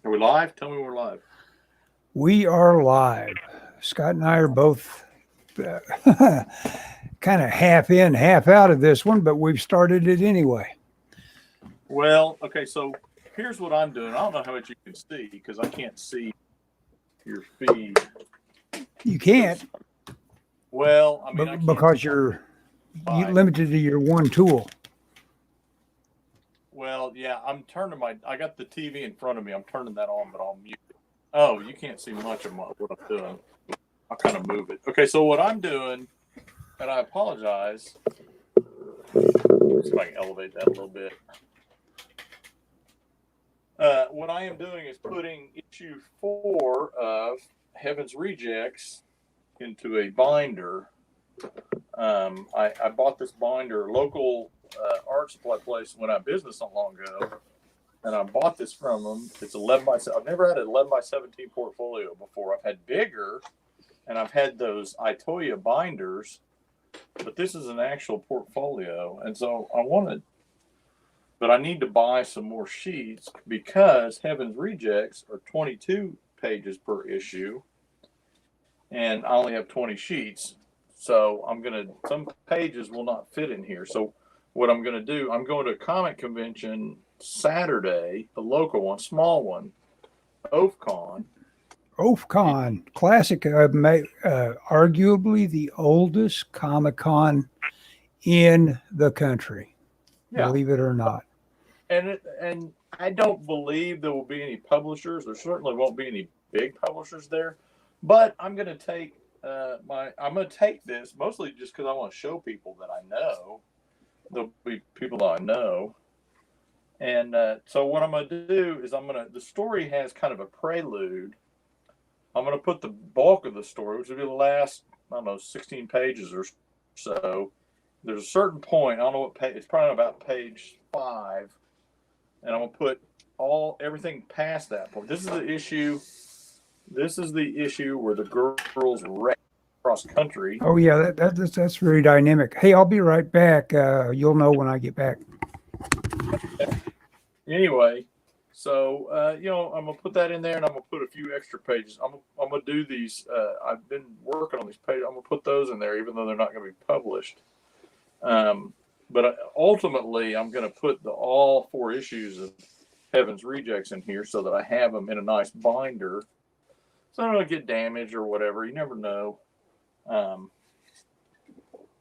Are we live? Tell me we're live. We are live. Scott and I are both kind of half in, half out of this one, but we've started it anyway. Well, okay, so here's what I'm doing. I don't know how much you can see because I can't see your feed. You can't, Well, I mean, I can't because see you're live. limited to your one tool. Well, yeah, I got the TV in front of me. I'm turning that on, but I'll mute it. Oh, you can't see much of what I'm doing. I'll kind of move it. Okay, so what I'm doing, and I apologize. Let's see if I can elevate that a little bit. What I am doing is putting issue 4 of Heaven's Rejects into a binder. I bought this binder, local art supply place went out of business not long ago, and I bought this from them. It's 11 by 7. I've never had an 11 by 17 portfolio before. I've had bigger, and I've had those Itoya binders, but this is an actual portfolio, and so but I need to buy some more sheets because Heaven's Rejects are 22 pages per issue, and I only have 20 sheets. So some pages will not fit in here. So what I'm going to do, I'm going to a comic convention Saturday, a local one, small one, OFCon. OFCon, classic, arguably the oldest Comic-Con in the country, believe it or not. And I don't believe there will be any publishers. There certainly won't be any big publishers there. But I'm going to take this mostly just because I want to show people that I know. There'll be people that I know. And so what I'm going to do is the story has kind of a prelude. I'm going to put the bulk of the story, which will be the last, 16 pages or so. There's a certain point, I don't know what page, it's probably about page 5. And I'm going to put everything past that point. This is the issue where the girls wreck cross country. Oh yeah, that's very dynamic. Hey, I'll be right back. You'll know when I get back. Anyway, so I'm gonna put that in there, and I'm gonna put a few extra pages. I'm gonna do these. I've been working on these pages. I'm gonna put those in there, even though they're not gonna be published. But ultimately, I'm gonna put all 4 issues of Heaven's Rejects in here so that I have them in a nice binder. So I don't get damaged or whatever. You never know.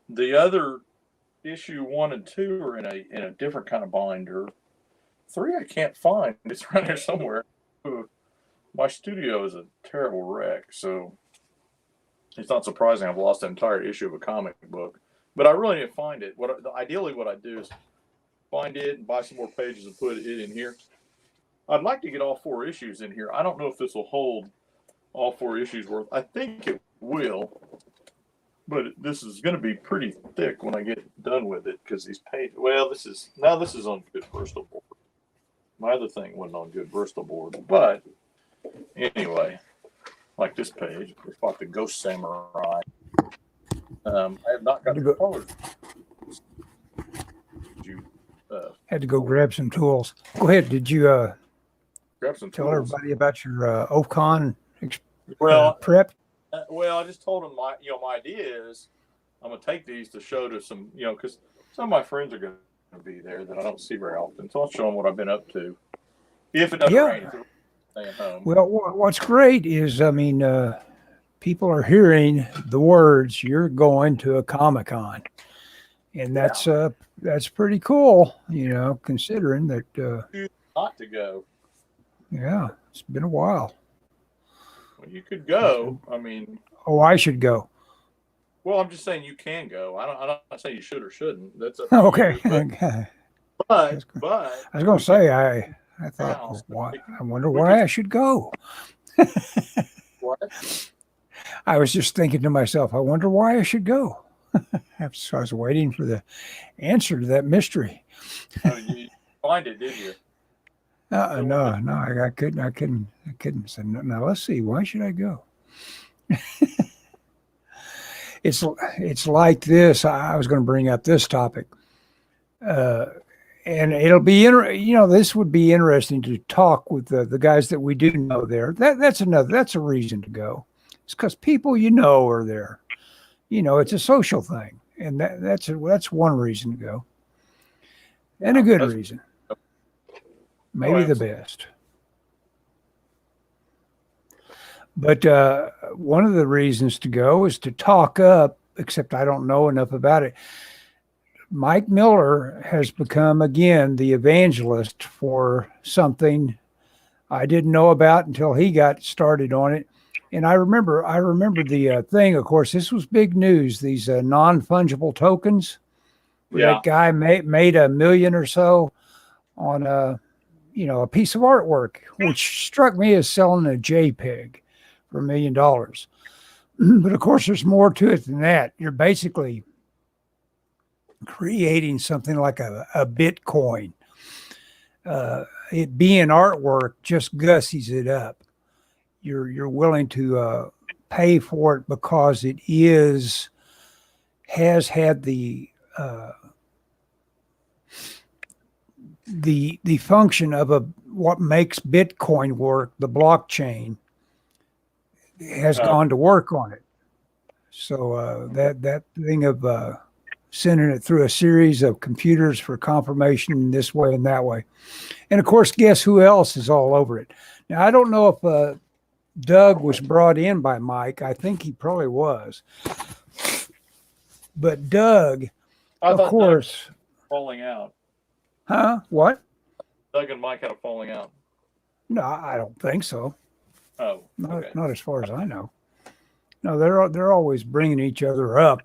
The other issue 1 and 2 are in a different kind of binder. 3 I can't find. It's around here somewhere. My studio is a terrible wreck, so it's not surprising I've lost an entire issue of a comic book. But I really need to find it. Ideally, what I do is find it and buy some more pages and put it in here. I'd like to get all 4 issues in here. I don't know if this will hold all 4 issues worth. I think it will, but this is going to be pretty thick when I get done with it because these pages. Well, this is on good Bristol board. My other thing wasn't on good Bristol board, but anyway, like this page, it's like the Ghost Samurai. I have not got the colors. Had to go grab some tools. Go ahead. Did you grab some tell tools? Everybody about your OFCon prep? Well, I just told them my idea is I'm going to take these to show to some, because some of my friends are going to be there that I don't see very often. So I'll show them what I've been up to. If it doesn't rain, if staying home. Well, what's great is, people are hearing the words, you're going to a Comic-Con. And that's pretty cool, considering that. Not to go. Yeah, it's been a while. Well, you could go. I mean. Oh, I should go. Well, I'm just saying you can go. I'm not saying you should or shouldn't. That's okay. But I was going to say I thought, I wonder why I should go. What? I was just thinking to myself, I wonder why I should go. So I was waiting for the answer to that mystery. Oh, you didn't find it, did you? No, I couldn't. So now let's see. Why should I go? It's like this. I was going to bring up this topic. and it'll be this would be interesting to talk with the guys that we do know there. That's a reason to go. It's because people are there. It's a social thing, and that's one reason to go, and a good reason, maybe the best. But one of the reasons to go is to talk up, except I don't know enough about it. Mike Miller has become, again, the evangelist for something I didn't know about until he got started on it. And I remember the thing, of course, this was big news, these non-fungible tokens. Yeah. That guy made $1 million or so on a piece of artwork, which struck me as selling a JPEG for $1 million. But of course, there's more to it than that. You're basically creating something like a Bitcoin. It being artwork just gussies it up. You're willing to pay for it because it has had the function of what makes Bitcoin work, the blockchain, has gone to work on it. So that thing of sending it through a series of computers for confirmation this way and that way. And of course, guess who else is all over it? Now, I don't know if Doug was brought in by Mike. I think he probably was. But Doug, of course. Falling out. Huh? What? Doug and Mike had a falling out. No, I don't think so. Oh, okay. Not as far as I know. No, they're always bringing each other up.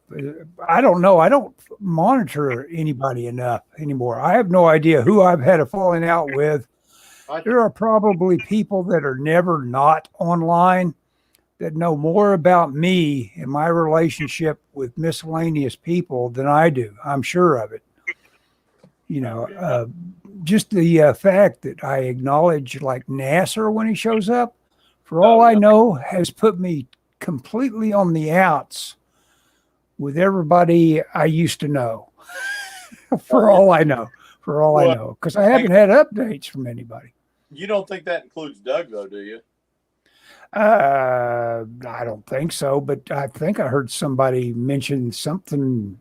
I don't know. I don't monitor anybody enough anymore. I have no idea who I've had a falling out with. There are probably people that are never not online that know more about me and my relationship with miscellaneous people than I do. I'm sure of it. Just the fact that I acknowledge like Nasser when he shows up, for all I know, has put me completely on the outs with everybody I used to know. For all I know, because I haven't had updates from anybody. You don't think that includes Doug, though, do you? I don't think so, but I think I heard somebody mention something.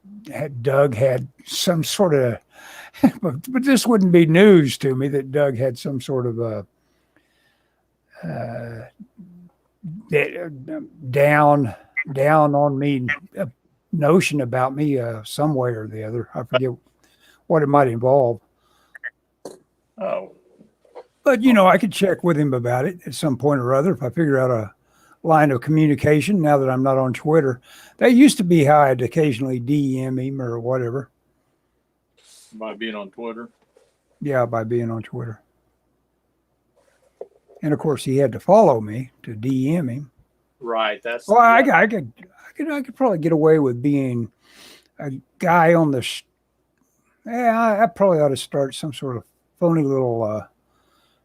Doug had some sort of, but this wouldn't be news to me that Doug had some sort of a down on me notion about me some way or the other. I forget what it might involve. Oh. But, I could check with him about it at some point or other if I figure out a line of communication now that I'm not on Twitter. That used to be how I'd occasionally DM him or whatever. By being on Twitter? Yeah, by being on Twitter. And, of course, he had to follow me to DM him. Right. Well, I could probably get away with being a guy on the I probably ought to start some sort of phony little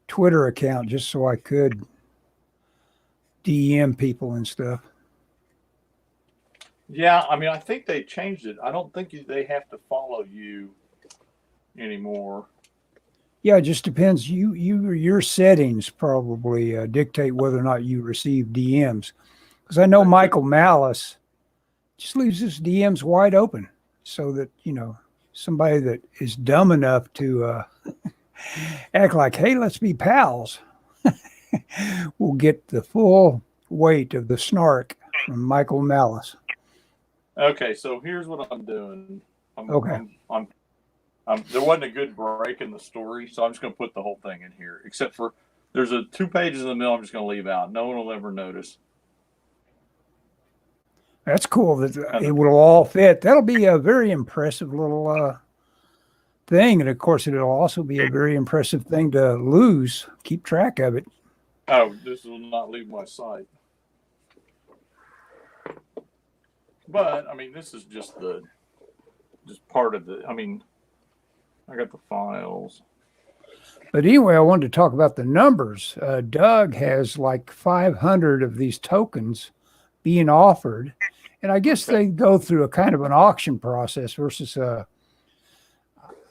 Twitter account just so I could DM people and stuff. Yeah, I mean, I think they changed it. I don't think they have to follow you anymore. Yeah, it just depends. Your settings probably dictate whether or not you receive DMs. Because I know Michael Malice just leaves his DMs wide open so that, somebody that is dumb enough to act like, hey, let's be pals, will get the full weight of the snark from Michael Malice. Okay, so here's what I'm doing. Okay. There wasn't a good break in the story, so I'm just going to put the whole thing in here. Except for there's 2 pages in the middle I'm just going to leave out. No one will ever notice. That's cool that it will all fit. That'll be a very impressive little thing. And, of course, it'll also be a very impressive thing to lose. Keep track of it. Oh, this will not leave my site. But, I mean, this is just part of the, I mean, I got the files. But anyway, I wanted to talk about the numbers. Doug has like 500 of these tokens being offered. And I guess they go through a kind of an auction process versus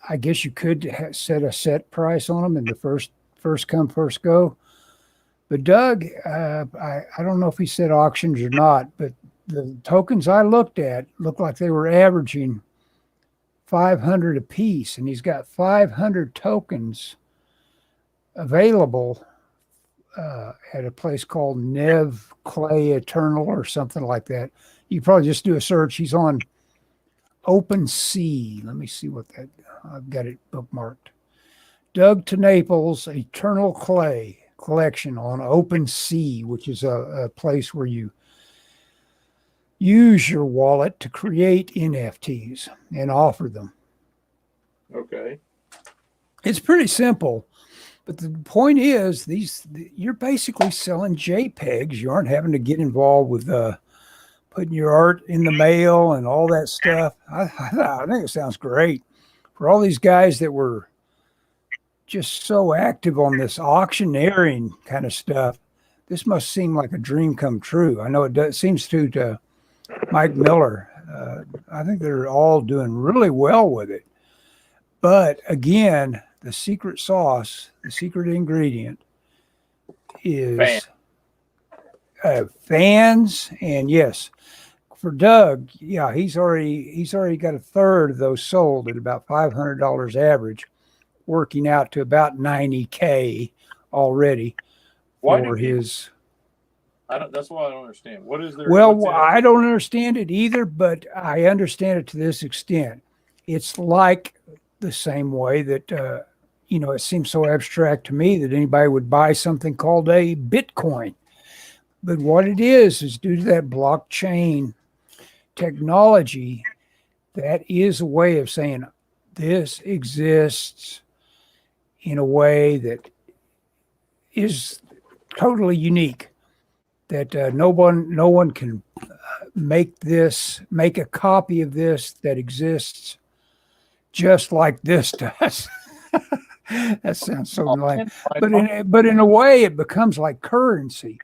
I guess you could set a set price on them and the first come, first go. But Doug, I don't know if he said auctions or not, but the tokens I looked at looked like they were averaging 500 a piece, and he's got 500 tokens available at a place called Nev Clay Eternal or something like that. You probably just do a search. He's on OpenSea. Let me see what that. I've got it bookmarked. Doug to Naples Eternal Clay collection on OpenSea, which is a place where you use your wallet to create NFTs and offer them. Okay. It's pretty simple, but the point is you're basically selling JPEGs. You aren't having to get involved with putting your art in the mail and all that stuff. I think it sounds great for all these guys that were just so active on this auctioneering kind of stuff. This must seem like a dream come true. I know it does, seems to Mike Miller. I think they're all doing really well with it. But again, the secret sauce, the secret ingredient is fans. And yes, for Doug, yeah, he's already got a third of those sold at about $500 average, working out to about $90K already for his. That's why I don't understand. What is there? Well, I don't understand it either, but I understand it to this extent. It's like the same way that, it seems so abstract to me that anybody would buy something called a Bitcoin. But what it is due to that blockchain technology, that is a way of saying this exists in a way that is totally unique. That no one can make a copy of this that exists just like this does. That sounds so lame. But in a way, it becomes like currency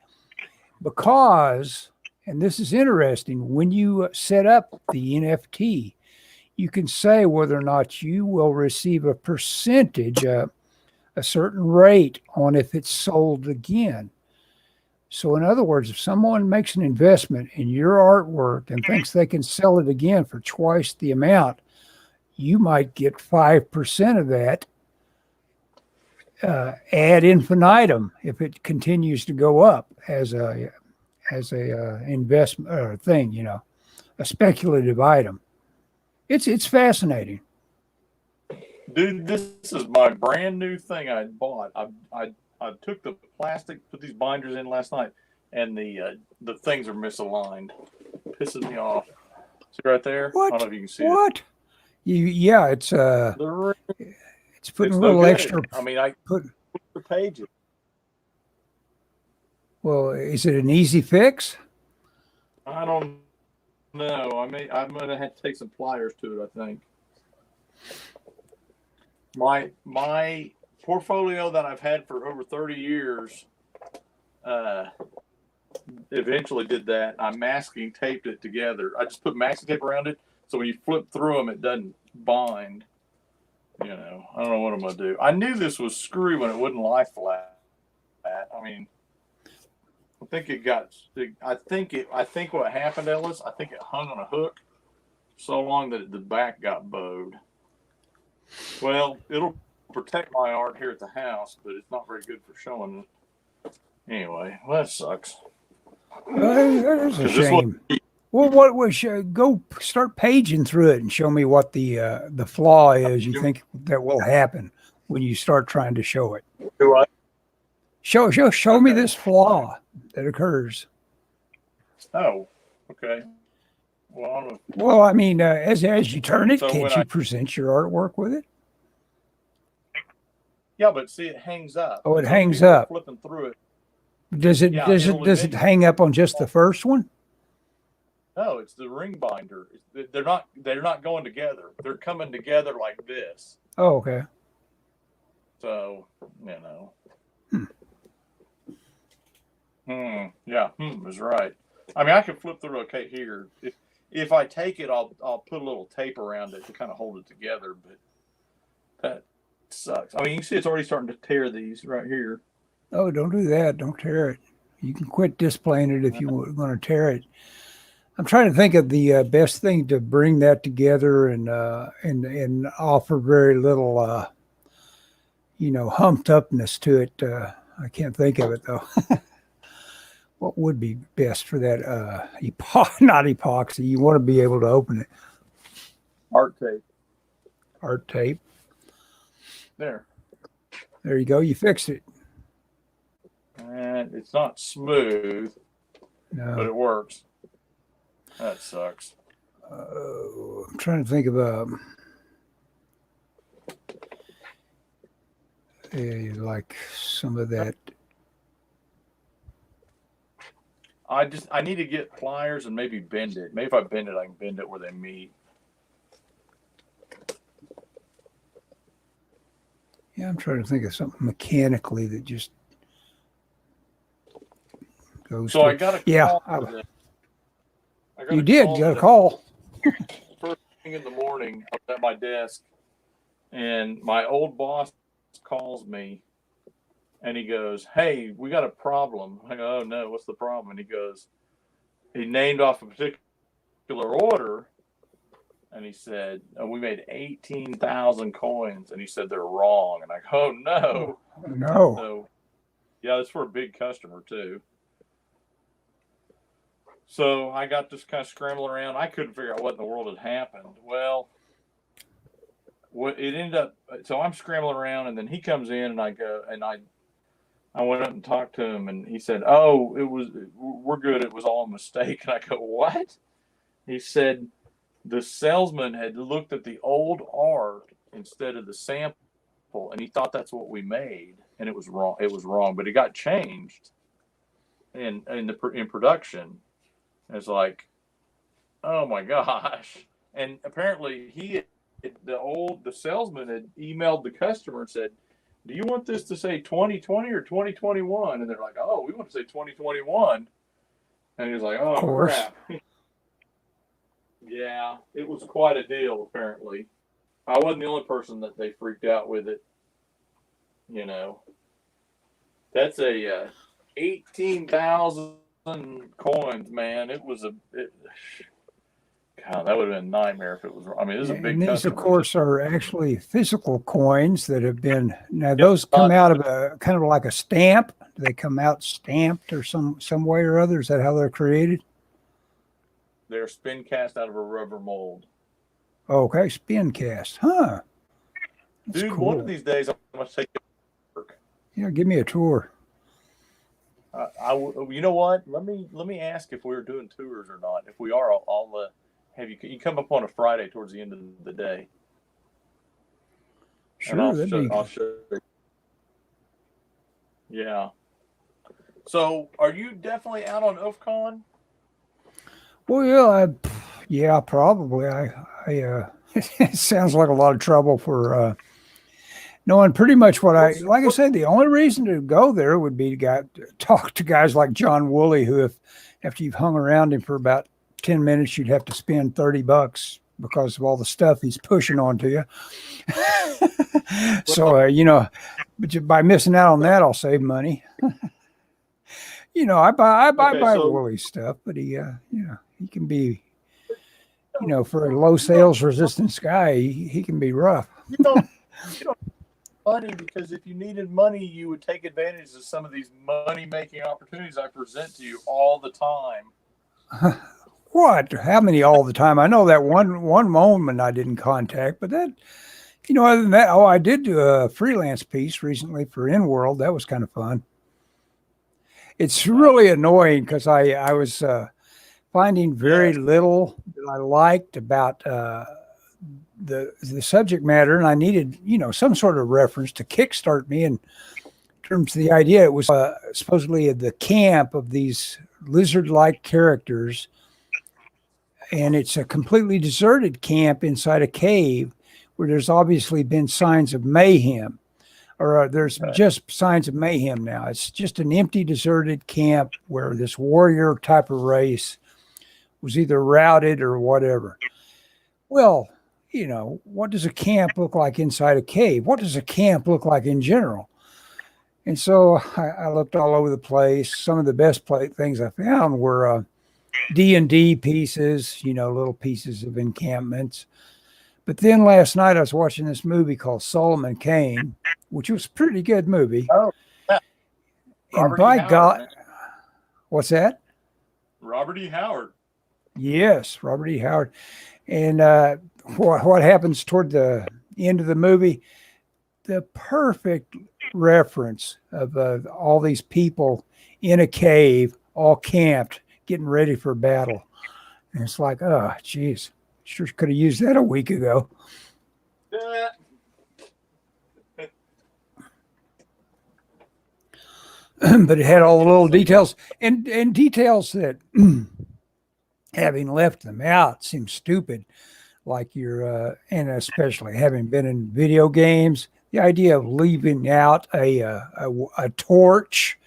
because, and this is interesting, when you set up the NFT, you can say whether or not you will receive a percentage, a certain rate on if it's sold again. So in other words, if someone makes an investment in your artwork and thinks they can sell it again for twice the amount, you might get 5% of that ad infinitum if it continues to go up as a investment thing, a speculative item. It's fascinating. Dude, this is my brand new thing I bought. I took the plastic, put these binders in last night, and the things are misaligned. Pissing me off. See right there? What? I don't know if you can see what? it. It's putting a little extra. I mean, I put the pages. Well, is it an easy fix? I don't know. I'm gonna have to take some pliers to it, I think. My portfolio that I've had for over 30 years eventually did that. I masking taped it together. I just put masking tape around it, so when you flip through them, it doesn't bind. I don't know what I'm gonna do. I knew this was screwy when it wouldn't lie flat. I mean, I think what happened, Ellis, I think it hung on a hook so long that the back got bowed. Well, it'll protect my art here at the house, but it's not very good for showing it. Anyway, well, that sucks. That is a shame. Well, what was go start paging through it and show me what the flaw is you think that will happen when you start trying to show it. Do I? Show me this flaw that occurs. Oh, okay. Well, I mean, as you turn it, so can't you present your artwork with it? Yeah, but see, it hangs up. Oh, it hangs up. Flipping through it. Does it hang up on just the first one? No, it's the ring binder. They're not going together. They're coming together like this. Oh, okay. So, Yeah, is right. I mean, I can flip through okay here. If I take it, I'll put a little tape around it to kind of hold it together. But That sucks. I mean, you can see it's already starting to tear these right here. Oh, don't do that. Don't tear it. You can quit displaying it if you were going to tear it. I'm trying to think of the best thing to bring that together and offer very little, humped upness to it. I can't think of it though. What would be best for that? Not epoxy. You want to be able to open it. Art tape. Art tape. There you go. You fixed it. And it's not smooth, but it works. That sucks. I'm trying to think of like some of that. I need to get pliers and maybe bend it. Maybe if I bend it, I can bend it where they meet. Yeah, I'm trying to think of something mechanically that just goes. So I got a call. You did get a call. First thing in the morning, I was at my desk, and my old boss calls me, and he goes, "Hey, we got a problem." I go, "Oh no, what's the problem?" And he goes, he named off a particular order, and he said, "We made 18,000 coins," and he said they're wrong. And I go, "Oh no, no." So, yeah, it's for a big customer too. So I got just kind of scrambling around. I couldn't figure out what in the world had happened. Well, it ended up. So I'm scrambling around, and then he comes in, and I go, and I went up and talked to him, and he said, "Oh, we're good. It was all a mistake." And I go, "What?" He said the salesman had looked at the old art instead of the sample, and he thought that's what we made, and it was wrong. It was wrong, but it got changed in production. It's like, oh my gosh! And apparently the salesman had emailed the customer and said, "Do you want this to say 2020 or 2021?" And they're like, "Oh, we want to say 2021." And he was like, "Oh, crap." Yeah, it was quite a deal, apparently. I wasn't the only person that they freaked out with it. That's a 18,000 coins, man. God, that would have been a nightmare if it was. I mean, this is a big. And these, customer. Of course, are actually physical coins that have been. Now, those come out of a kind of like a stamp. Do they come out stamped or some way or other? Is that how they're created? They're spin cast out of a rubber mold. Okay, spin cast, huh? That's Dude, cool. one of these days I'm going to take you to work. Yeah, give me a tour. You know what? Let me ask if we're doing tours or not. If we are, I'll have you come up on a Friday towards the end of the day. Sure, I'll show you. Yeah. So, are you definitely out on UFCon? Well, yeah, probably. It sounds like a lot of trouble for knowing pretty much what like I said, the only reason to go there would be to talk to guys like John Woolley, who after you've hung around him for about 10 minutes, you'd have to spend $30 because of all the stuff he's pushing onto you. So, but by missing out on that, I'll save money. I buy Woolley stuff, but he can be, for a low sales resistance guy, he can be rough. You don't money, because if you needed money, you would take advantage of some of these money-making opportunities I present to you all the time. What? How many all the time? I know that one moment I didn't contact, but that, other than that, I did do a freelance piece recently for InWorld. That was kind of fun. It's really annoying because I was finding very little that I liked about the subject matter, and I needed some sort of reference to kickstart me in terms of the idea. It was supposedly the camp of these lizard-like characters, and it's a completely deserted camp inside a cave where there's obviously been signs of mayhem. Or there's just signs of mayhem now. It's just an empty, deserted camp where this warrior type of race was either routed or whatever. Well, what does a camp look like inside a cave? What does a camp look like in general? And so I looked all over the place. Some of the best things I found were D&D pieces, little pieces of encampments. But then last night I was watching this movie called Solomon Kane, which was a pretty good movie. Oh, yeah. And Robert E. by Howard, God, man. what's that? Robert E. Howard. Yes, Robert E. Howard. And what happens toward the end of the movie? The perfect reference of all these people in a cave, all camped, getting ready for battle. And it's like, oh, geez, sure could have used that a week ago. But it had all the little details and details that having left them out seems stupid. Like and especially having been in video games, the idea of leaving out a torch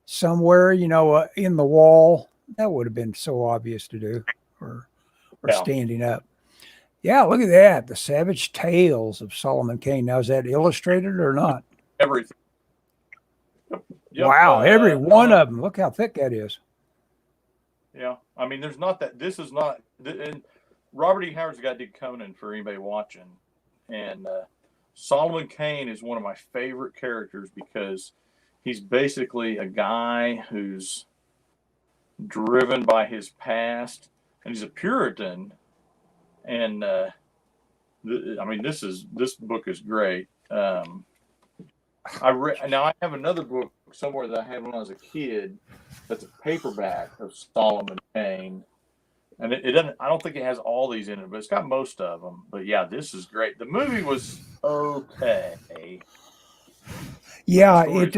somewhere, in the wall, that would have been so obvious to do, or standing up. Yeah, look at that. The Savage Tales of Solomon Kane. Now, is that illustrated or not? Everything. Yep. Wow, every one of them. Look how thick that is. Yeah. I mean, there's not that. This is not. And Robert E. Howard's got Dick Conan for anybody watching. And Solomon Kane is one of my favorite characters because he's basically a guy who's driven by his past, and he's a Puritan. And I mean, this book is great. Now I have another book somewhere that I had when I was a kid. That's a paperback of Solomon Kane, and it doesn't. I don't think it has all these in it, but it's got most of them. But yeah, this is great. The movie was okay. Yeah, it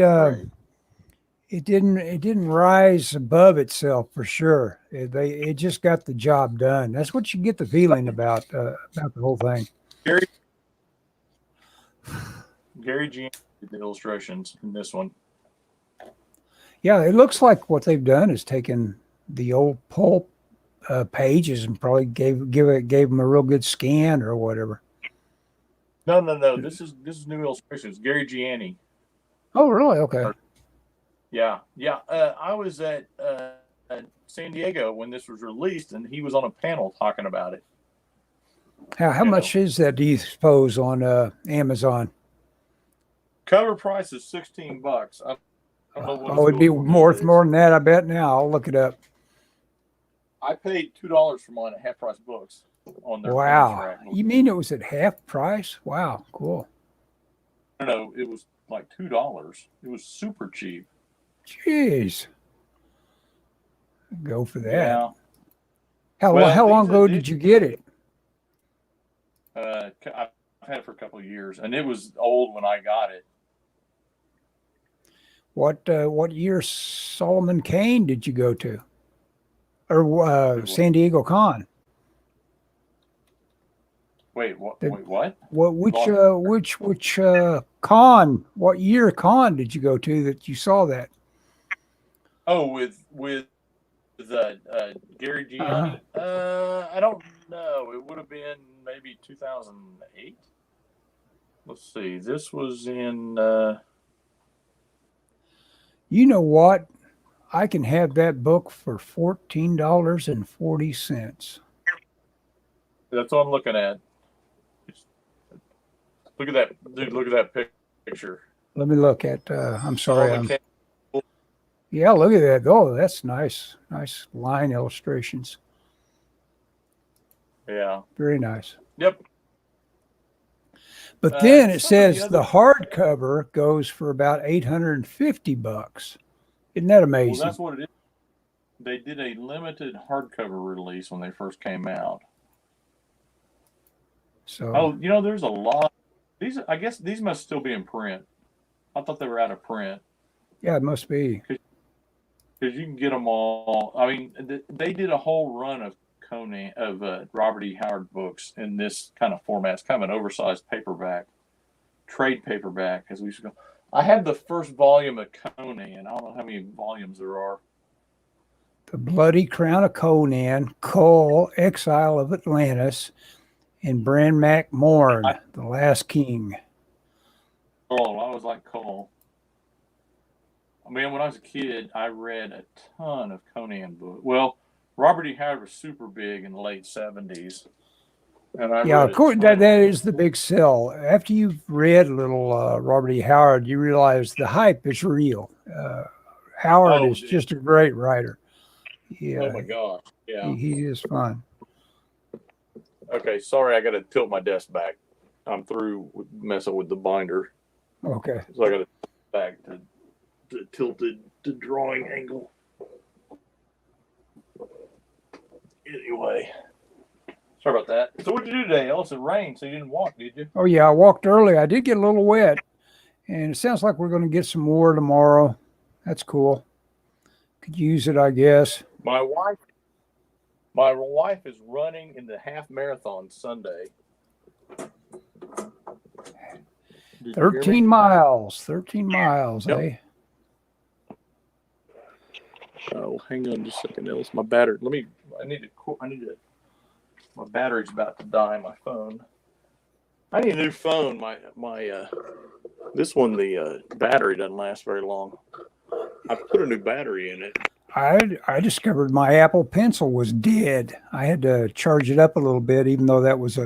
didn't rise above itself for sure. It just got the job done. That's what you get the feeling about the whole thing. Gary G did the illustrations in this one. Yeah, it looks like what they've done is taken the old pulp pages and probably gave them a real good scan or whatever. No. This is new illustrations. Gary Gianni. Oh, really? Okay. Yeah. I was at San Diego when this was released, and he was on a panel talking about it. How much is that, do you suppose, on Amazon? Cover price is $16. I don't know what it'd be more than that, I bet. Now I'll look it up. I paid $2 for mine at Half Price Books on their Wow. You mean it was at half price? Wow, cool. No, it was like $2. It was super cheap. Jeez. Go for that. Yeah. How long ago did you get it? I've had it for a couple of years, and it was old when I got it. What year Solomon Kane did you go to? Or San Diego Con? Wait, what? Which con? What year con did you go to that you saw that? Oh, with Gary Gianni. I don't know. It would have been maybe 2008. Let's see. This was in. You know what? I can have that book for $14.40. That's what I'm looking at. Look at that, dude! Look at that picture. Let me look at. I'm sorry. Yeah, look at that. Oh, that's nice. Nice line illustrations. Yeah. Very nice. Yep. But then it says the hardcover goes for about $850. Isn't that amazing? Well, that's what it is. They did a limited hardcover release when they first came out. So there's a lot. I guess these must still be in print. I thought they were out of print. Yeah, it must be. Because you can get them all. I mean, they did a whole run of Conan, of Robert E. Howard books in this kind of format. It's kind of an oversized paperback, trade paperback, as we used to go. I have the first volume of Conan. I don't know how many volumes there are. The Bloody Crown of Conan, Cole, Exile of Atlantis, and Bran Mac Morn, The Last King. Oh, I was like Cole. I mean, when I was a kid, I read a ton of Conan books. Well, Robert E. Howard was super big in the late 70s. And I Yeah, read of a course, ton that is the big sell. After you've read a little Robert E. Howard, you realize the hype is real. Howard Oh, is just a great writer. oh Yeah, my gosh. Yeah. he is fun. Okay, sorry, I got to tilt my desk back. I'm through with messing with the binder. Okay. So I got to back to tilted to drawing angle. Anyway, sorry about that. So what did you do today, Ellis? It rained, so you didn't walk, did you? Oh, yeah, I walked early. I did get a little wet, and it sounds like we're going to get some more tomorrow. That's cool. Could use it, I guess. My wife is running in the half marathon Sunday. 13 miles. 13 miles, Yep. eh? Oh, hang on just a second, Ellis. My battery. I need to. My battery's about to die on my phone. I need a new phone. This one, the battery doesn't last very long. I put a new battery in it. I discovered my Apple Pencil was dead. I had to charge it up a little bit, even though that was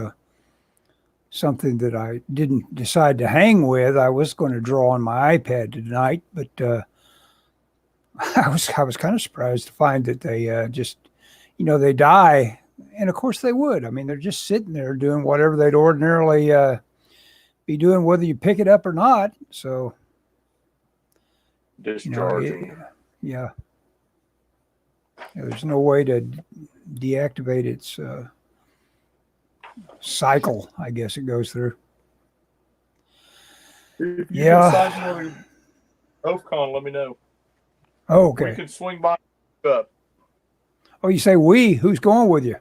something that I didn't decide to hang with. I was going to draw on my iPad tonight, but I was kind of surprised to find that they just, they die, and of course they would. I mean, they're just sitting there doing whatever they'd ordinarily be doing, whether you pick it up or not. So, Discharging. Yeah, there's no way to deactivate its cycle, I guess it goes through. If you Yeah. decide OFCON, let me know. Oh, We okay. can swing by up. Oh, you say we? Who's going with you?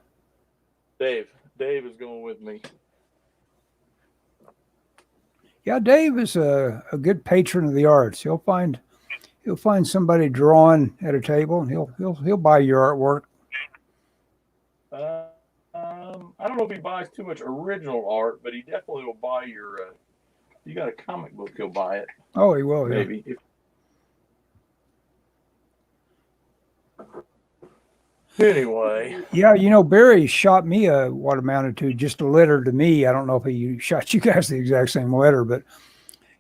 Dave. Dave is going with me. Yeah, Dave is a good patron of the arts. He'll find somebody drawing at a table, and he'll buy your artwork. I don't know if he buys too much original art, but he definitely will buy your. You got a comic book, he'll buy it. Oh, he will. Maybe. Yeah. Anyway. Yeah, Barry shot me what amounted to just a letter to me. I don't know if he shot you guys the exact same letter, but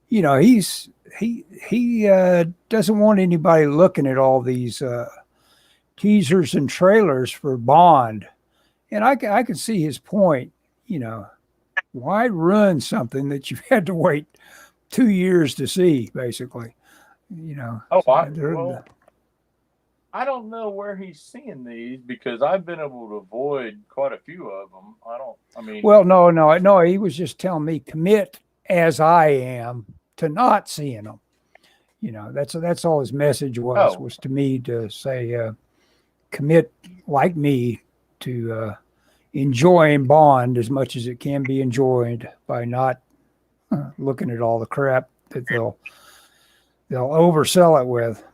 he doesn't want anybody looking at all these teasers and trailers for Bond, and I can see his point. Why ruin something that you've had to wait 2 years to see, basically? I don't know where he's seeing these because I've been able to avoid quite a few of them. Well, no. He was just telling me commit as I am to not seeing them. That's all his message was to me, to say commit like me to enjoying Bond as much as it can be enjoyed by not looking at all the crap that they'll oversell it with.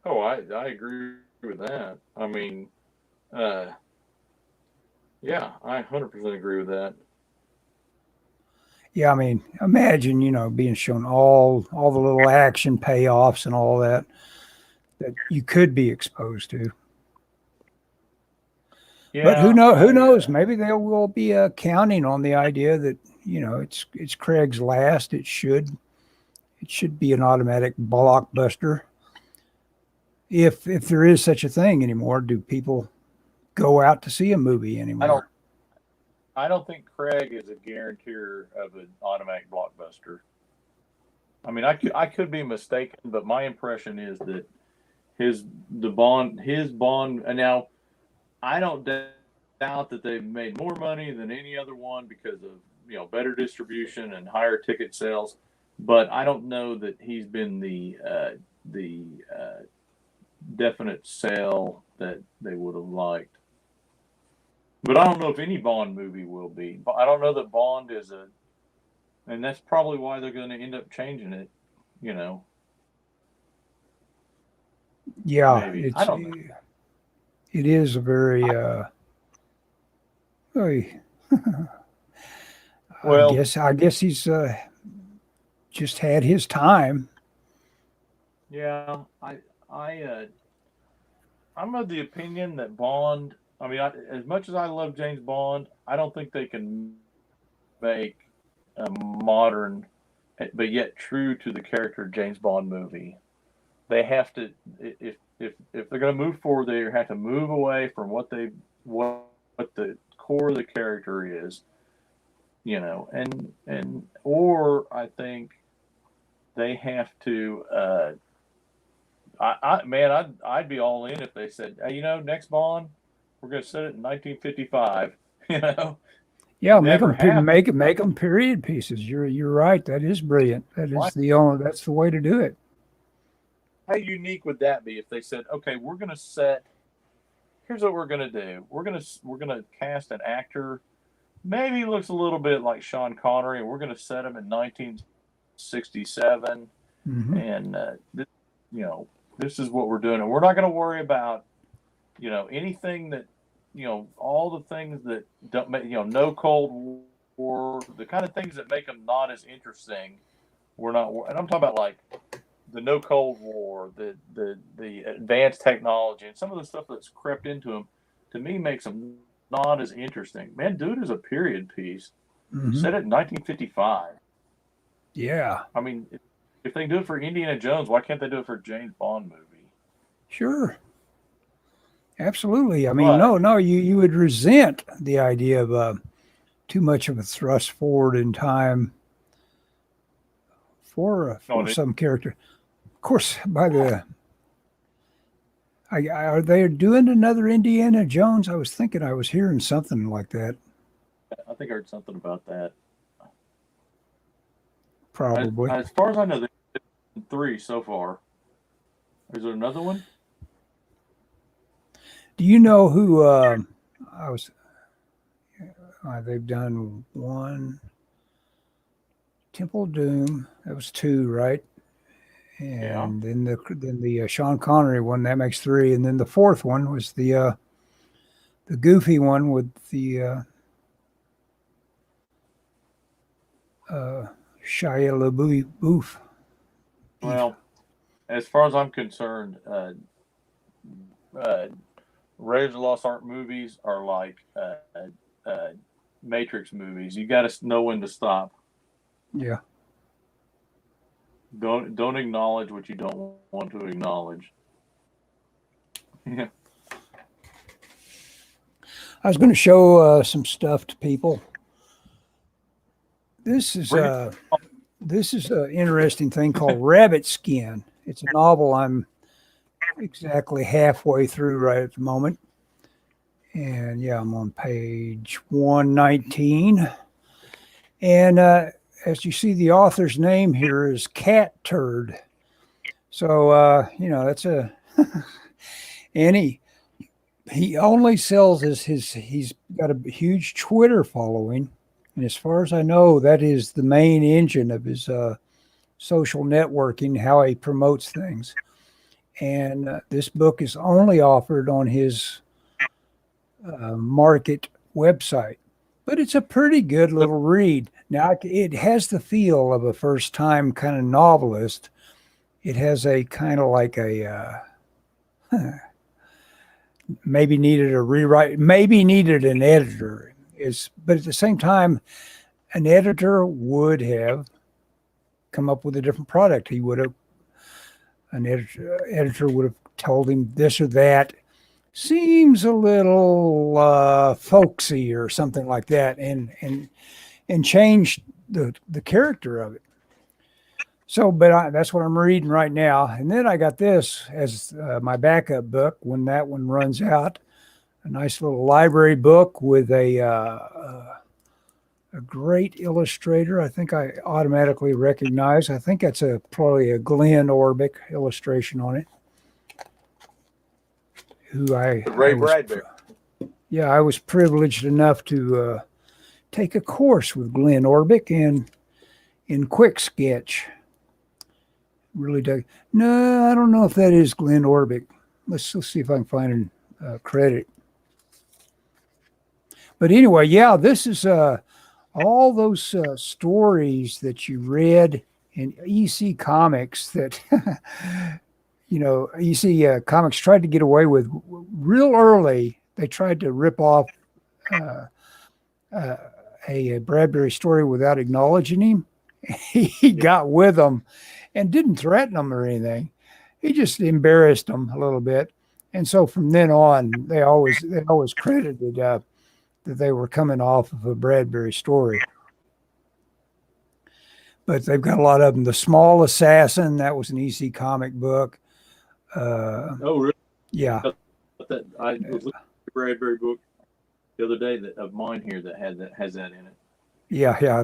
Oh, I agree with that. Yeah, I 100% agree with that. Yeah, imagine, being shown all the little action payoffs and all that you could be exposed to. Yeah, but who knows? Maybe they will be counting on the idea that it's Craig's last. It should be an automatic blockbuster. If there is such a thing anymore, do people go out to see a movie anymore? I don't think Craig is a guarantor of an automatic blockbuster. I could be mistaken, but my impression is that his Bond, and now I don't doubt that they've made more money than any other one because of better distribution and higher ticket sales, but I don't know that he's been the definite sale that they would have liked. But I don't know if any Bond movie will be. I don't know that Bond is and that's probably why they're going to end up changing it. Yeah, maybe. I don't know. It is a very Well, I guess he's just had his time. yeah, I I'm of the opinion that Bond. I mean, as much as I love James Bond, I don't think they can make a modern, but yet true to the character James Bond movie. They have to, if they're going to move forward, they have to move away from what the core of the character is, or I think they have to. I'd be all in if they said, hey, next Bond, we're going to set it in 1955. Yeah, Never happened. make them period pieces. You're right. That is brilliant. Right. That's the way to do it. How unique would that be if they said, okay, we're going to set. Here's what we're going to do. We're gonna cast an actor. Maybe he looks a little bit like Sean Connery, and we're going to set him in 1967, Mm-hmm. and this is what we're doing, and we're not going to worry about anything that all the things that don't make no Cold War, the kind of things that make them not as interesting. We're not, and I'm talking about like the no Cold War, the advanced technology, and some of the stuff that's crept into them. To me, makes them not as interesting. Man, dude is a period piece. Mm-hmm. Set it in 1955. Yeah. I mean, if they do it for Indiana Jones, why can't they do it for a James Bond movie? Sure. Absolutely. I mean, no, you would resent the idea of too much of a thrust forward in time for some character. Of course, are they doing another Indiana Jones? I was thinking I was hearing something like that. I think I heard something about that. Probably. As far as I know, there's 3 so far. Is there another one? Do you know who they've done one. Temple Doom. That was 2, right? And then the Sean Connery one, that makes 3, and then the 4th one was the goofy one with the Shia LaBeouf. Well, as far as I'm concerned, Raiders of the Lost Ark movies are like Matrix movies. You got to know when to stop. Yeah. Don't acknowledge what you don't want to acknowledge. Yeah. I was going to show some stuff to people. This is an interesting thing called Rabbit Skin. It's a novel I'm exactly halfway through right at the moment. And yeah, I'm on page 119. And as you see, the author's name here is Cat Turd. So, that's and he only sells he's got a huge Twitter following. And as far as I know, that is the main engine of his social networking, how he promotes things. And this book is only offered on his market website. But it's a pretty good little read. Now, it has the feel of a first-time kind of novelist. It has a kind of like a maybe needed a rewrite, maybe needed an editor. But at the same time, an editor would have come up with a different product. An editor would have told him this or that seems a little folksy or something like that, and changed the character of it. So, but that's what I'm reading right now. And then I got this as my backup book when that one runs out. A nice little library book with a great illustrator. I think I automatically recognize. I think that's probably a Glenn Orbick illustration on it. Ray Bradbury. Yeah, I was privileged enough to take a course with Glenn Orbick in Quick Sketch. Really dug. No, I don't know if that is Glenn Orbick. Let's see if I can find a credit. But anyway, yeah, this is all those stories that you read in EC Comics that EC Comics tried to get away with real early. They tried to rip off a Bradbury story without acknowledging him. He got with them and didn't threaten them or anything. He just embarrassed them a little bit. And so from then on, they always credited that they were coming off of a Bradbury story. But they've got a lot of them. The Small Assassin, that was an EC comic book. Oh, really? Yeah. I was looking at the Bradbury book the other day of mine here that has that in it. Yeah.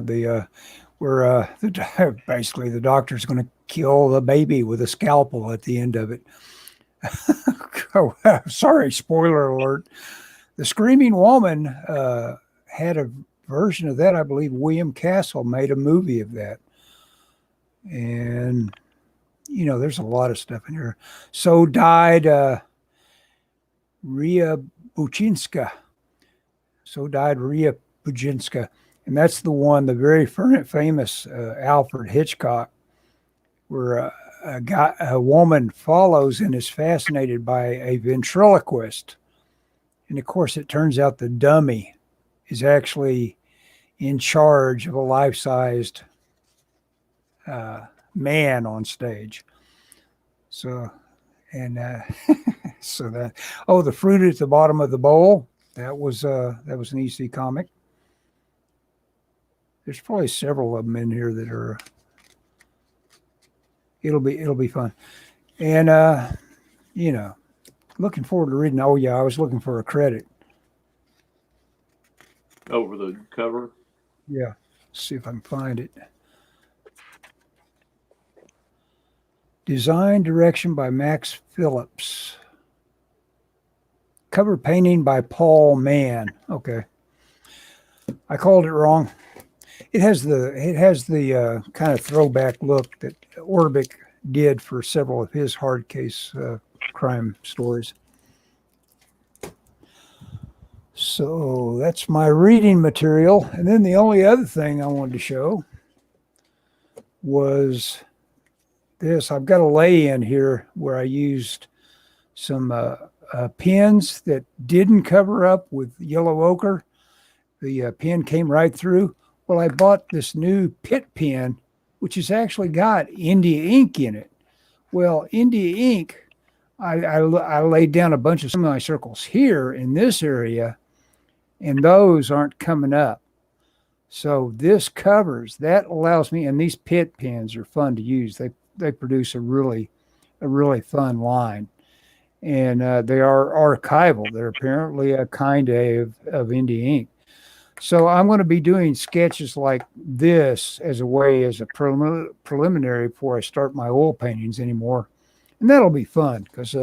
Basically the doctor's going to kill the baby with a scalpel at the end of it. Oh, sorry, spoiler alert. The Screaming Woman had a version of that. I believe William Castle made a movie of that. And, there's a lot of stuff in here. So died Ria Buchinska. And that's the very famous Alfred Hitchcock, where a woman follows and is fascinated by a ventriloquist. And of course, it turns out the dummy is actually in charge of a life-sized man on stage. So, and the fruit at the bottom of the bowl, that was an EC comic. There's probably several of them in here that are. It'll be fun, and looking forward to reading. Oh yeah, I was looking for a credit over the cover. Yeah, let's see if I can find it. Design direction by Max Phillips. Cover painting by Paul Mann. Okay, I called it wrong. It has the kind of throwback look that Orbic did for several of his hard case crime stories. So that's my reading material. And then the only other thing I wanted to show was this. I've got a lay-in here where I used some pins that didn't cover up with yellow ochre. The pen came right through. Well, I bought this new Pitt pen, which has actually got India ink in it. Well, India ink, I laid down a bunch of semicircles here in this area, and those aren't coming up. So this covers, that allows me, and these Pitt pens are fun to use. They produce a really fun line. And they are archival. They're apparently a kind of India ink. So I'm going to be doing sketches like this as a preliminary before I start my oil paintings anymore. And that'll be fun because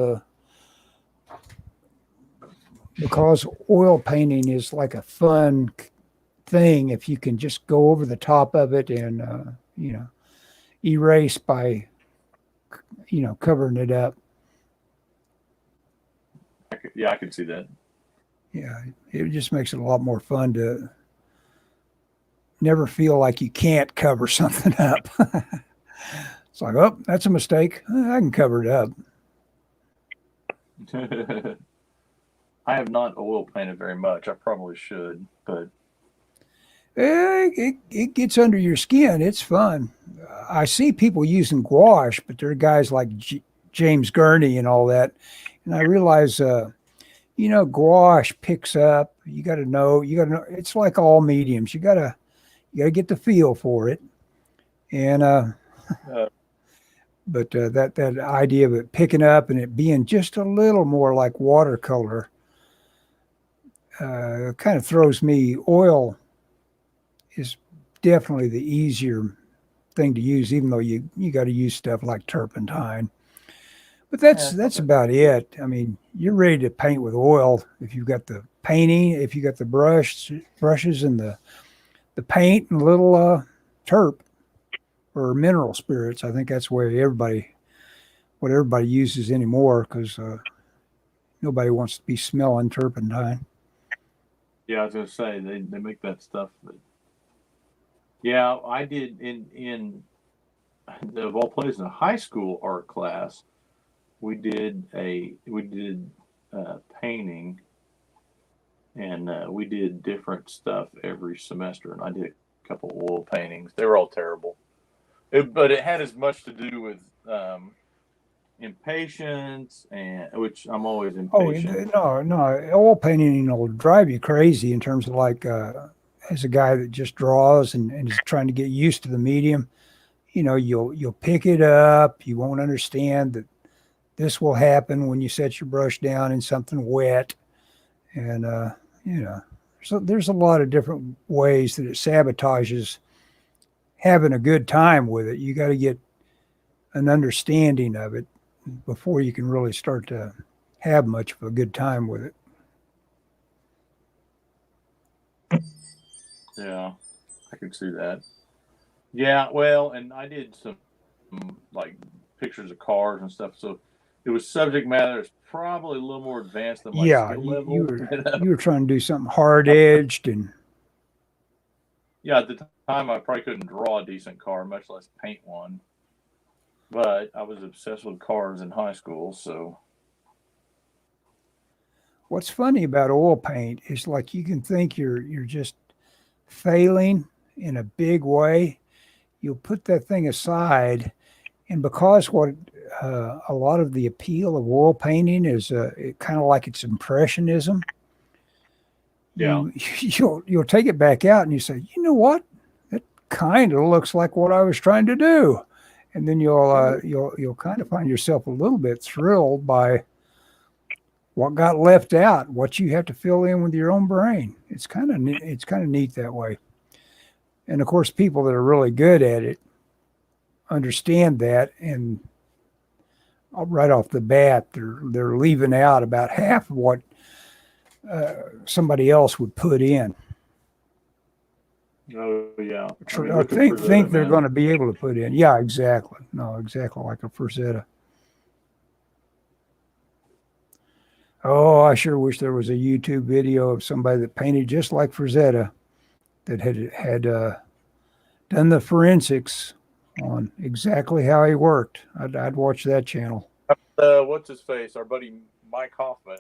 oil painting is like a fun thing if you can just go over the top of it and, erase by, covering it up. Yeah, I can see that. Yeah, it just makes it a lot more fun to never feel like you can't cover something up. It's like, oh, that's a mistake. I can cover it up. I have not oil painted very much. I probably should, but it gets under your skin. It's fun. I see people using gouache, but there are guys like James Gurney and all that. And I realize, gouache picks up. You got to know. It's like all mediums. You got to get the feel for it. And but that idea of it picking up and it being just a little more like watercolor kind of throws me. Oil is definitely the easier thing to use, even though you got to use stuff like turpentine. But that's about it. I mean, you're ready to paint with oil if you've got the painting, if you got the brushes and the paint and a little terp or mineral spirits. I think that's what everybody uses anymore because nobody wants to be smelling turpentine. Yeah, I was gonna say they make that stuff. But yeah, I did in of all places in a high school art class. We did painting, and we did different stuff every semester. And I did a couple oil paintings. They were all terrible, but it had as much to do with impatience, and which I'm always Oh, impatient. no, oil painting will drive you crazy in terms of like, as a guy that just draws and is trying to get used to the medium, you'll pick it up. You won't understand that this will happen when you set your brush down in something wet. And, so there's a lot of different ways that it sabotages having a good time with it. You got to get an understanding of it before you can really start to have much of a good time with it. Yeah, I can see that. Yeah, well, and I did some like pictures of cars and stuff, so it was subject matter that's probably a little more advanced than my Yeah, skill you, you level. were you were trying to do something hard edged and Yeah, at the time I probably couldn't draw a decent car, much less paint one. But I was obsessed with cars in high school, so what's funny about oil paint is like you can think you're just failing in a big way. You'll put that thing aside, and because what a lot of the appeal of oil painting is kind of like it's impressionism. yeah, You'll take it back out and you say, you know what, that kind of looks like what I was trying to do, and then you'll kind of find yourself a little bit thrilled by what got left out, what you have to fill in with your own brain. It's kind of neat that way. And of course, people that are really good at it understand that, and right off the bat, they're leaving out about half of what somebody else would put in, oh yeah. I mean, or look at Frazetta, think they're going man. to be able to put in. Yeah, exactly. No, exactly like a Frazetta. Oh, I sure wish there was a YouTube video of somebody that painted just like Frazetta that had done the forensics on exactly how he worked. I'd watch that channel. What's his face? Our buddy Mike Hoffman.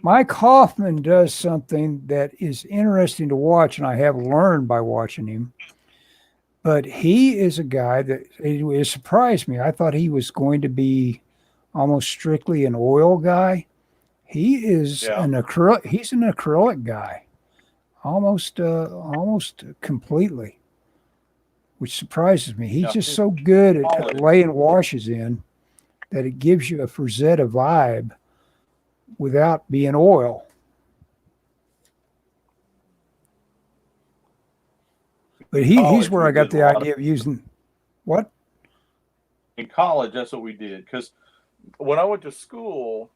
Mike Hoffman does something that is interesting to watch, and I have learned by watching him. But he is a guy that it surprised me. I thought he was going to be almost strictly an oil guy. He is Yeah, an acrylic. He's an acrylic guy, almost completely, which surprises me. He's yeah. just so good at College. laying washes in that it gives you a Frazetta vibe without being oil. But he's College, where we I got did a the lot idea of using what? in college. That's what we did because when I went to school,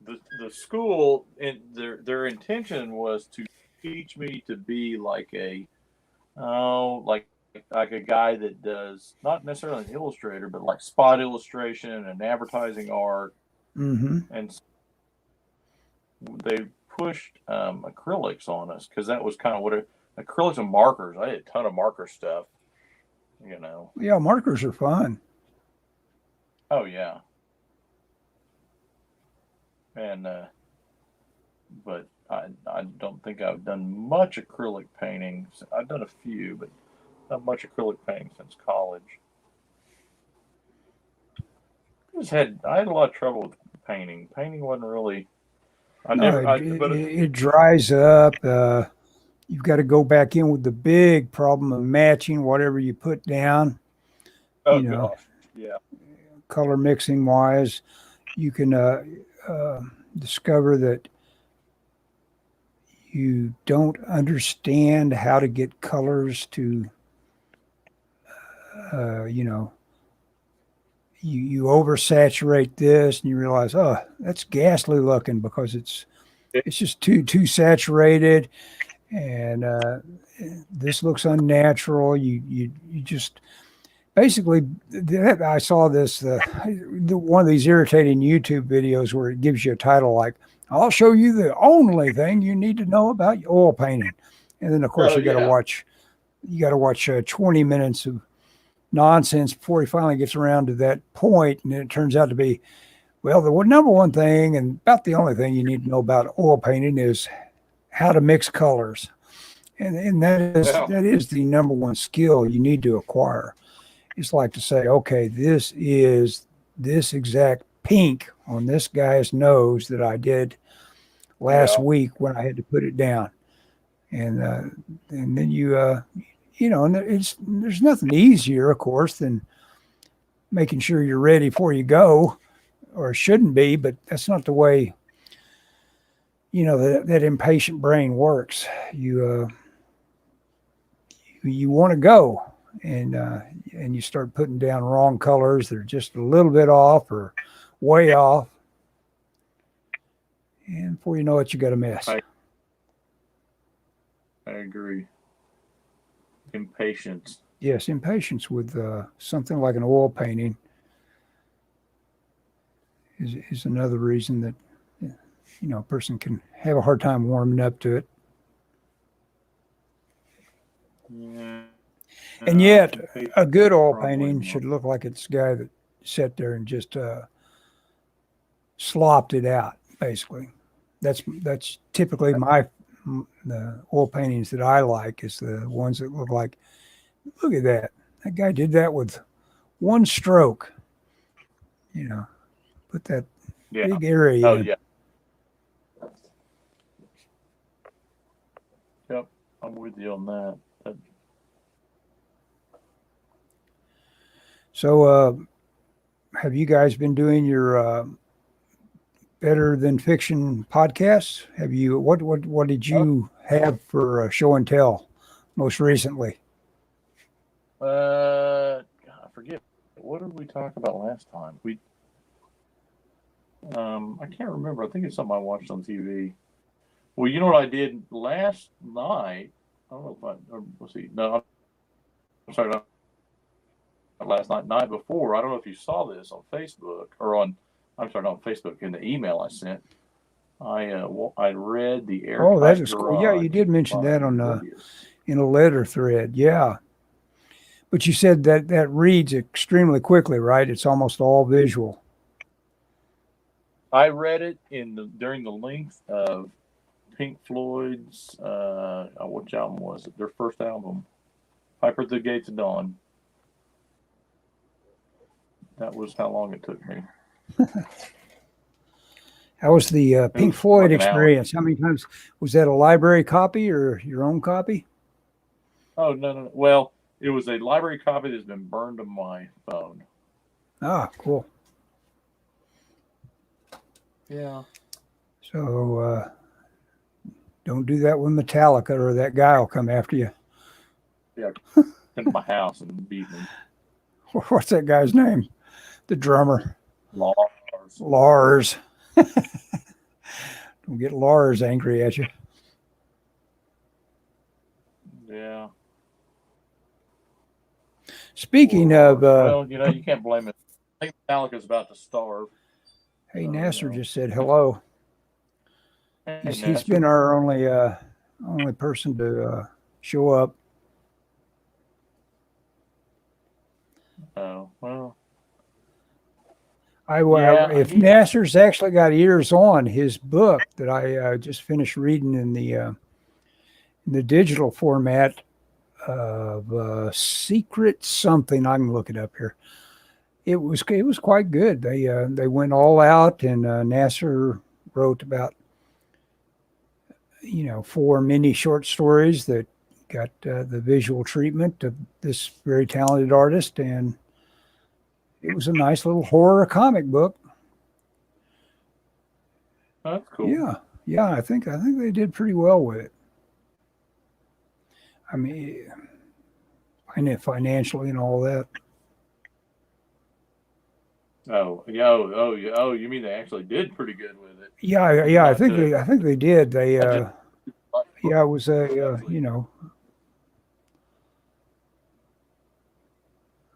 the school and their intention was to teach me to be like a oh like a guy that does not necessarily an illustrator, but like spot illustration and advertising art, Mm-hmm. and they pushed acrylics on us because that was kind of what acrylics and markers. I did a ton of marker stuff, you know. Yeah, markers are fun. Oh yeah, and but I don't think I've done much acrylic paintings. I've done a few, but not much acrylic painting since college. I had a lot of trouble with painting. Painting wasn't really. I No, never. it dries up. You've got to go back in with the big problem of matching whatever you put down. Oh You know, gosh, yeah, color mixing wise, you can discover that you don't understand how to get colors to, you know, you oversaturate this and you realize, oh, that's ghastly looking because it's just too saturated, and this looks unnatural. You just basically, I saw this one of these irritating YouTube videos where it gives you a title like I'll show you the only thing you need to know about oil painting. And then, of course, Oh, you got to yeah. watch. You got to watch 20 minutes of nonsense before he finally gets around to that point, and it turns out to be, well, the number one thing and about the only thing you need to know about oil painting is how to mix colors, and Yeah. that is the number one skill you need to acquire. It's like to say, okay, this is this exact pink on this guy's nose that I did last Yeah. week when I had to put it down, and then you know, and there's nothing easier, of course, than making sure you're ready before you go, or shouldn't be, but that's not the way, you know, that impatient brain works. You want to go, and you start putting down wrong colors that are just a little bit off or way off, and before you know it, you got a mess. I agree. Impatience. Yes, impatience with something like an oil painting is another reason that, you know, a person can have a hard time warming up to it. Yeah. And yet, Impatience a good is oil probably painting more. should look like it's a guy that sat there and just slopped it out. Basically, that's typically the oil paintings that I like is the ones that look like, look at that. That guy did that with one stroke. You know, put that Yeah. big area Oh, in. yeah. Yep. I'm with you on that. So, have you guys been doing your Better Than Fiction podcasts? Have you? What did you have for show and tell most recently? I forget. What did we talk about last time? I can't remember. I think it's something I watched on TV. Well, you know what I did last night? I don't know if I, or, let's see. No, I'm sorry, not last night, night before. I don't know if you saw this on Facebook or on, I'm sorry, not on Facebook, in the email I sent. I read The Oh, that Airtight is cool. Yeah, you Garage did mention by that on Oblivious. in a letter thread. Yeah, but you said that that reads extremely quickly, right? It's almost all visual. I read it during the length of Pink Floyd's, which album was it? Their first album, Piper at the Gates of Dawn. That was how long it took me. How was the It Pink was Floyd like an hour. experience? How many times was that, a library copy or your own copy? Oh, no, no, no. Well, it was a library copy that's been burned to my phone. Ah, cool. Yeah. So don't do that with Metallica, or that guy will come after you. Yeah. Into my house and beat me. What's that guy's name? The drummer, Lars. Lars. Don't get Lars angry at you. Yeah. Speaking Poor of, Lars. Well, you can't blame it. I think Metallica's about to starve. hey, So, Nasser just said hello. Hey, He's been Nasser. our only person to show up. Oh, well. Well, Yeah, if Nasser's actually got ears on, his book that I just finished reading in the digital format of Secret something, I can look it up here. It was quite good. They went all out, and Nasser wrote about 4 mini short stories that got the visual treatment of this very talented artist, and it was a nice little horror comic book. that's cool. Yeah, I think they did pretty well with it. I mean, financially and all that. Oh, yeah, oh, you mean they actually did pretty good with it? Yeah. I think they did. They I yeah, it was a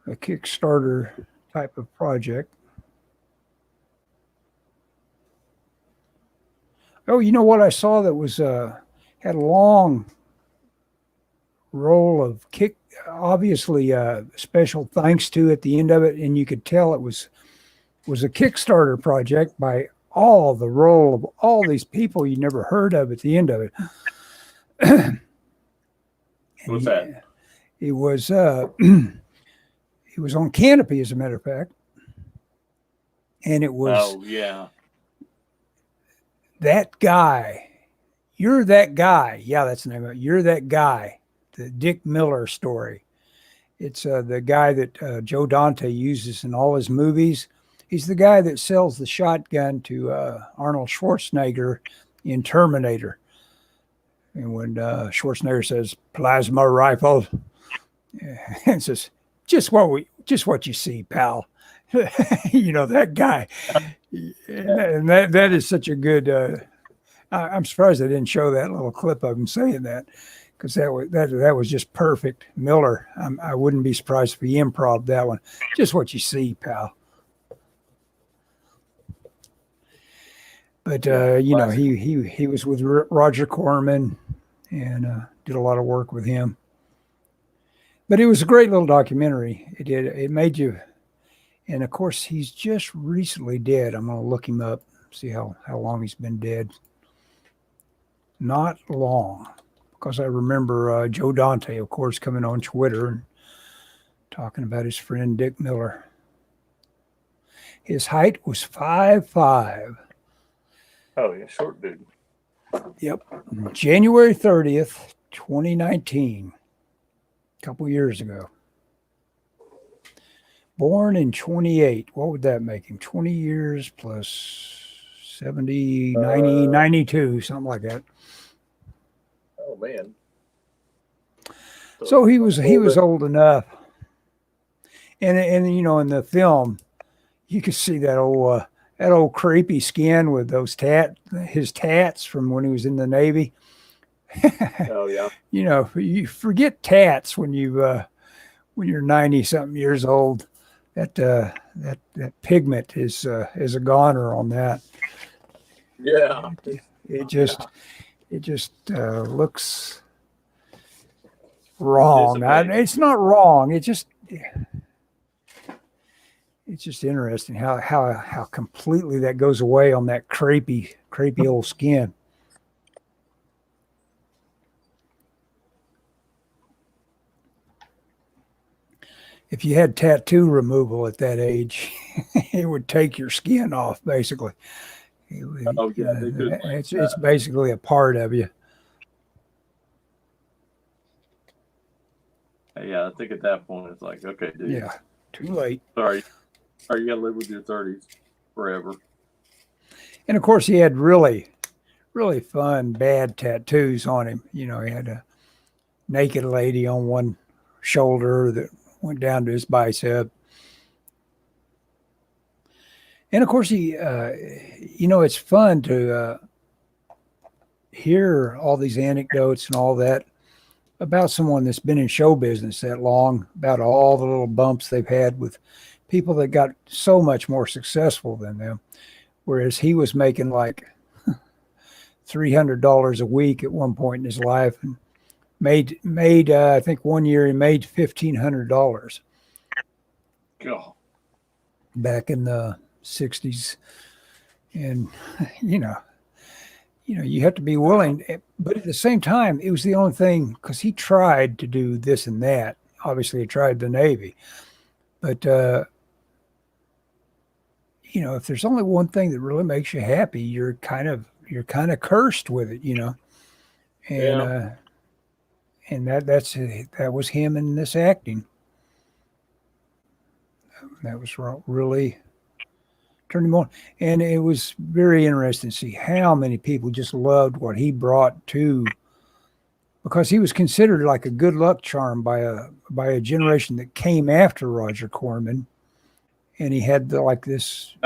Kickstarter type of project. Oh, you know what I saw that was had a long roll of kick, obviously special thanks to at the end of it, and you could tell it was a Kickstarter project by all the roll of all these people you never heard of at the end of it. What's that? It was it was on Canopy, as a matter of fact, and it was Oh yeah. that guy. You're that guy. Yeah, that's the name of it. You're that guy. The Dick Miller story. It's the guy that Joe Dante uses in all his movies. He's the guy that sells the shotgun to Arnold Schwarzenegger in Terminator. And when Schwarzenegger says plasma rifle, and says just what you see, pal. You know that guy, and that is such a good. I'm surprised they didn't show that little clip of him saying that, because that was just perfect. Miller, I wouldn't be surprised if he improv that one. Just what you see, pal. But you know, he was with Roger Corman and did a lot of work with him. But it was a great little documentary. It made you, and of course he's just recently dead. I'm going to look him up, see how long he's been dead. Not long, because I remember Joe Dante, of course, coming on Twitter and talking about his friend Dick Miller. His height was 5'5". Oh yeah, short dude. Yep. January 30th, 2019. A couple years ago. Born in 28. What would that make him? 20 years plus 70, 90, 92, something like that. Oh man. So he was old enough. And you know, in the film, you could see that old creepy skin with those his tats from when he was in the Navy. Oh yeah. You know, you forget tats when you're 90 something years old. That pigment is a goner on that. Yeah. It just looks wrong. It's not wrong. It's just interesting how completely that goes away on that crepey old skin. If you had tattoo removal at that age, it would take your skin off, basically. It's basically a part of you. Yeah, I think at that point it's like, okay, dude. Yeah, too late. Sorry, you gotta live with your 30s forever. And of course, he had really, really fun, bad tattoos on him. You know, he had a naked lady on one shoulder that went down to his bicep. And of course, he, you know, it's fun to hear all these anecdotes and all that about someone that's been in show business that long, about all the little bumps they've had with people that got so much more successful than them. Whereas he was making like $300 a week at one point in his life, and made I think one year he made $1,500 back in the 60s. And you know you have to be willing, but at the same time it was the only thing, because he tried to do this and that. Obviously he tried the Navy, but you know, if there's only one thing that really makes you happy, you're kind of cursed with it, you know. And and that was him in this acting. That was really turned him on. And it was very interesting to see how many people just loved what he brought to, because he was considered like a good luck charm by a generation that came after Roger Corman. And he had this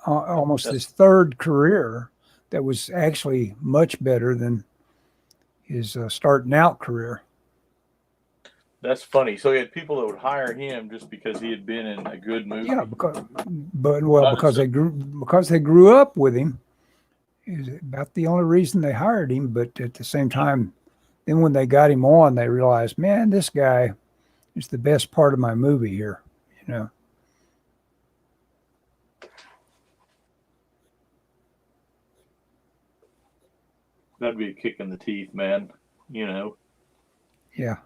almost this third career that was actually much better than his starting out career. That's funny. So he had people that would hire him just because he had been in a good movie. Yeah, because they grew up with him, is about the only reason they hired him. But at the same time, then when they got him on, they realized, man, this guy is the best part of my movie here. You know. That'd be a kick in the teeth, man. You know. Yeah.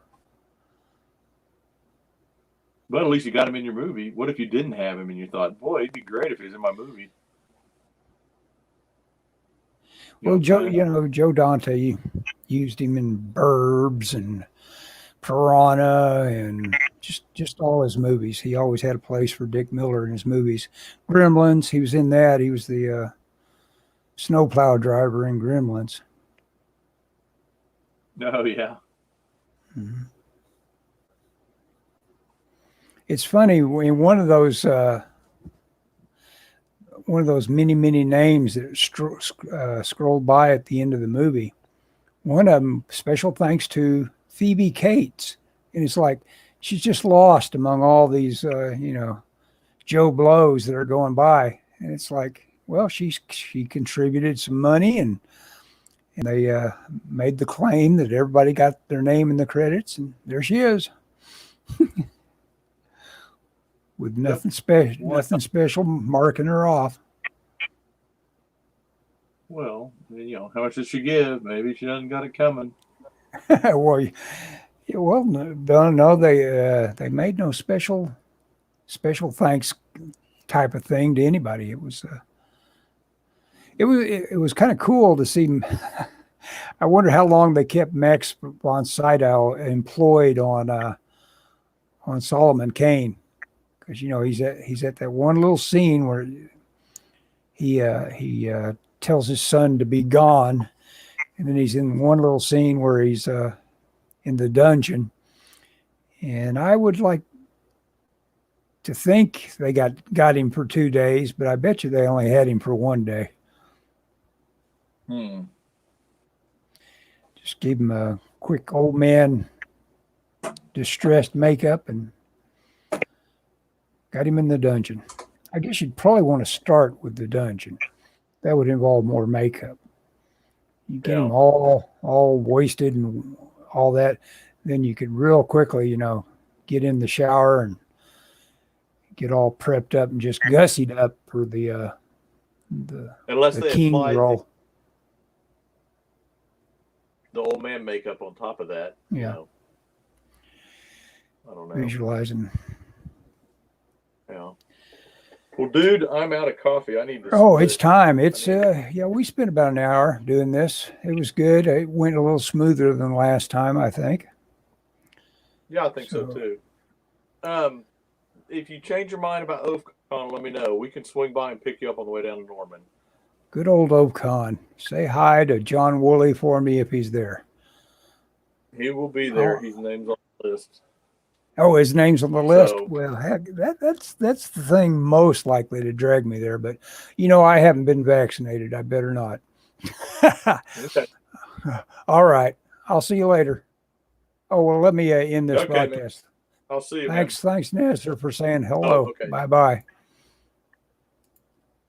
But at least you got him in your movie. What if you didn't have him and you thought, boy, it'd be great if he was in my movie? Well, Joe Dante used him in Burbs and Piranha and just all his movies. He always had a place for Dick Miller in his movies. Gremlins, he was in that. He was the snowplow driver in Gremlins. Oh, yeah. Mm-hmm. It's funny, in one of those many names that scrolled by at the end of the movie, one of them, special thanks to Phoebe Cates. And it's like, she's just lost among all these, Joe Blows that are going by. And it's like, well, she contributed some money and they made the claim that everybody got their name in the credits. And there she is. With nothing special marking her off. Well, how much did she give? Maybe she doesn't got it coming. No, they made no special thanks type of thing to anybody. It was kind of cool to see. I wonder how long they kept Max von Sydow employed on Solomon Kane. Because he's at that one little scene where he tells his son to be gone, and then he's in one little scene where he's in the dungeon. And I would like to think they got him for 2 days, but I bet you they only had him for 1 day. Just gave him a quick old man distressed makeup and got him in the dungeon. I guess you'd probably want to start with the dungeon. That would involve more makeup. You get him all wasted and all that. Then you could real quickly, get in the shower and get all prepped up and just gussied up for the King role. The old man makeup on top of that. Yeah. I don't know. Visualizing. Yeah. Well, dude, I'm out of coffee. I need to. Oh, it's time. It's we spent about an hour doing this. It was good. It went a little smoother than last time, I think. Yeah, I think so too. If you change your mind about OFCON, let me know. We can swing by and pick you up on the way down to Norman. Good old OFCON. Say hi to John Woolley for me if he's there. He will be there. His name's on the list. Oh, his name's on the list. Well, heck, that's the thing most likely to drag me there. But I haven't been vaccinated. I better not. Okay. All right. I'll see you later. Oh well, let me end this podcast. Man. I'll see you. Thanks, Nestor, for saying hello. Oh, okay. Bye.